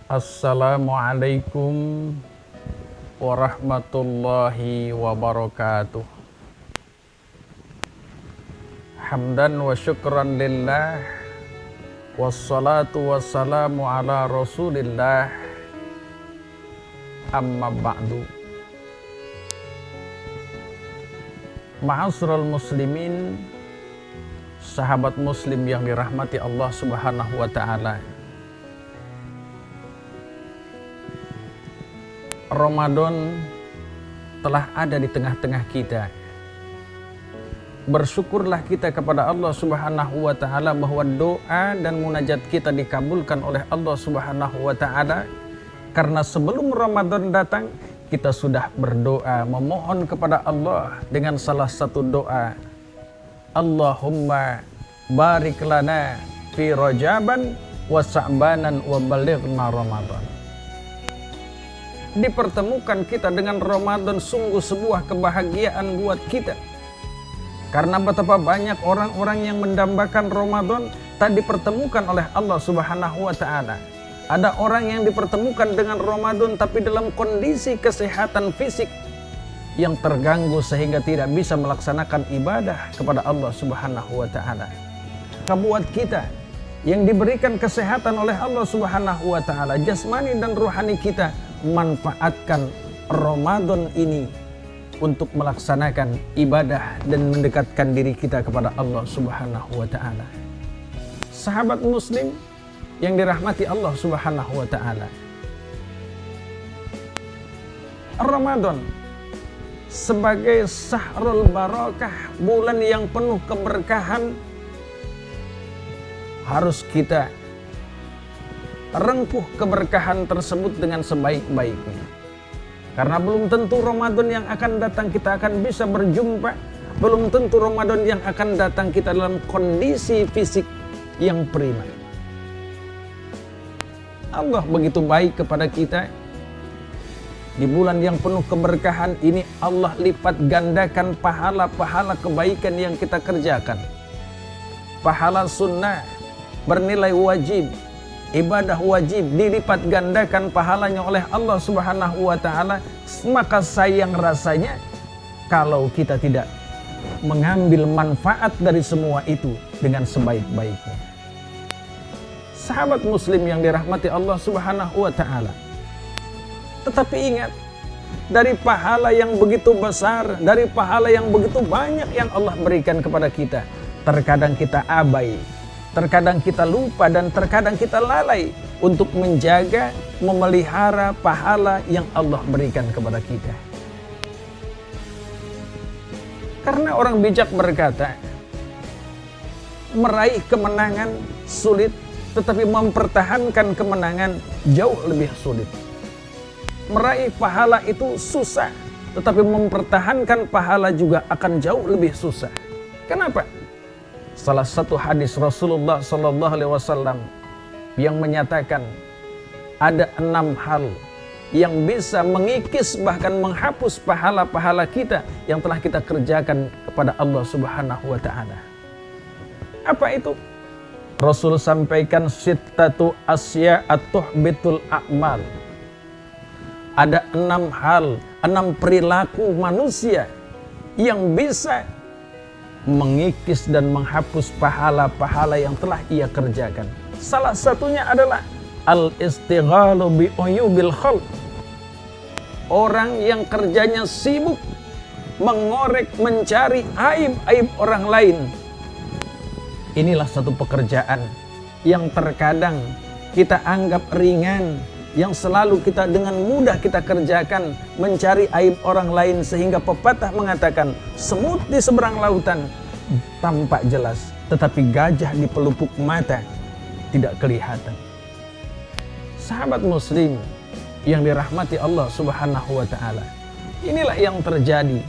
Assalamualaikum warahmatullahi wabarakatuh. Hamdan wa syukran lillah, wassalatu wassalamu ala rasulillah, amma ba'du. Ma'asyiral muslimin, sahabat muslim yang dirahmati Allah subhanahu wa ta'ala. Ramadan telah ada di tengah-tengah kita. Bersyukurlah kita kepada Allah subhanahu wa ta'ala bahwa doa dan munajat kita dikabulkan oleh Allah subhanahu wa ta'ala. Karena sebelum Ramadan datang, kita sudah berdoa memohon kepada Allah dengan salah satu doa, Allahumma barik lana fi Rajaban wa Sa'banan wa balighna Ramadan. Dipertemukan kita dengan Ramadan sungguh sebuah kebahagiaan buat kita. Karena betapa banyak orang-orang yang mendambakan Ramadan tak dipertemukan oleh Allah subhanahu wa ta'ala. Ada orang yang dipertemukan dengan Ramadan tapi dalam kondisi kesehatan fisik yang terganggu sehingga tidak bisa melaksanakan ibadah kepada Allah subhanahu wa ta'ala. Buat kita yang diberikan kesehatan oleh Allah subhanahu wa ta'ala, jasmani dan rohani kita, manfaatkan Ramadan ini untuk melaksanakan ibadah dan mendekatkan diri kita kepada Allah subhanahu wa ta'ala. Sahabat muslim yang dirahmati Allah subhanahu wa ta'ala, Ramadan sebagai syahrul barakah, bulan yang penuh keberkahan, harus kita rengkuh keberkahan tersebut dengan sebaik-baiknya. Karena belum tentu Ramadan yang akan datang kita akan bisa berjumpa. Belum tentu Ramadan yang akan datang kita dalam kondisi fisik yang prima. Allah begitu baik kepada kita. Di bulan yang penuh keberkahan ini Allah lipat gandakan pahala-pahala kebaikan yang kita kerjakan. Pahala sunnah bernilai wajib, ibadah wajib dilipat gandakan pahalanya oleh Allah subhanahu wa ta'ala. Maka sayang rasanya kalau kita tidak mengambil manfaat dari semua itu dengan sebaik-baiknya. Sahabat muslim yang dirahmati Allah subhanahu wa ta'ala, tetapi ingat, dari pahala yang begitu besar, dari pahala yang begitu banyak yang Allah berikan kepada kita, terkadang kita abai, terkadang kita lupa, dan terkadang kita lalai untuk menjaga, memelihara pahala yang Allah berikan kepada kita. Karena orang bijak berkata, meraih kemenangan sulit, tetapi mempertahankan kemenangan jauh lebih sulit. Meraih pahala itu susah, tetapi mempertahankan pahala juga akan jauh lebih susah. Kenapa? Salah satu hadis Rasulullah SAW yang menyatakan ada 6 hal yang bisa mengikis bahkan menghapus pahala-pahala kita yang telah kita kerjakan kepada Allah subhanahu wa ta'ala. Apa itu? Rasul sampaikan sittatu asya'atuhbitul a'mal. Ada 6 hal, 6 perilaku manusia yang bisa mengikis dan menghapus pahala-pahala yang telah ia kerjakan. Salah satunya adalah al-istighalu bi uyubil khalq. Orang yang kerjanya sibuk mengorek, mencari aib-aib orang lain. Inilah satu pekerjaan yang terkadang kita anggap ringan, yang selalu kita dengan mudah kita kerjakan, mencari aib orang lain, sehingga pepatah mengatakan semut di seberang lautan tampak jelas, tetapi gajah di pelupuk mata tidak kelihatan. Sahabat muslim yang dirahmati Allah subhanahu wa ta'ala, inilah yang terjadi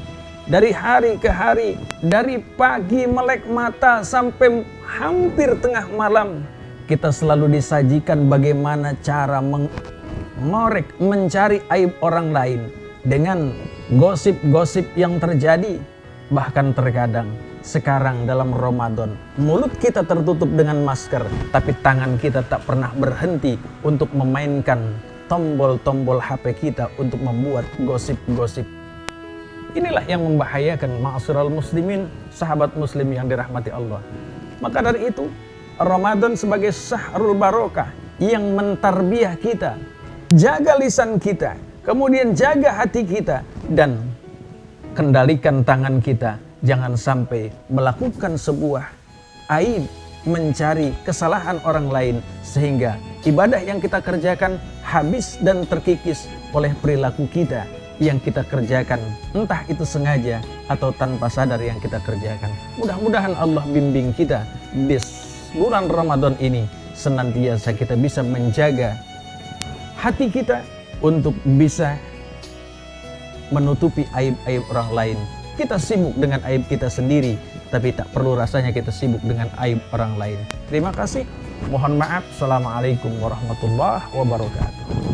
dari hari ke hari, dari pagi melek mata sampai hampir tengah malam. Kita selalu disajikan bagaimana cara mengorek, mencari aib orang lain dengan gosip-gosip yang terjadi. Bahkan terkadang sekarang dalam Ramadan, mulut kita tertutup dengan masker, tapi tangan kita tak pernah berhenti untuk memainkan tombol-tombol HP kita untuk membuat gosip-gosip. Inilah yang membahayakan ma'asyiral muslimin, sahabat muslim yang dirahmati Allah. Maka dari itu, Ramadan sebagai syahrul barokah yang mentarbiah kita, jaga lisan kita, kemudian jaga hati kita, dan kendalikan tangan kita. Jangan sampai melakukan sebuah aib, mencari kesalahan orang lain, sehingga ibadah yang kita kerjakan habis dan terkikis oleh perilaku kita yang kita kerjakan, entah itu sengaja atau tanpa sadar yang kita kerjakan. Mudah-mudahan Allah bimbing kita di bulan Ramadan ini, senantiasa kita bisa menjaga hati kita untuk bisa menutupi aib-aib orang lain. Kita sibuk dengan aib kita sendiri, tapi tak perlu rasanya kita sibuk dengan aib orang lain. Terima kasih. Mohon maaf. Assalamualaikum warahmatullahi wabarakatuh.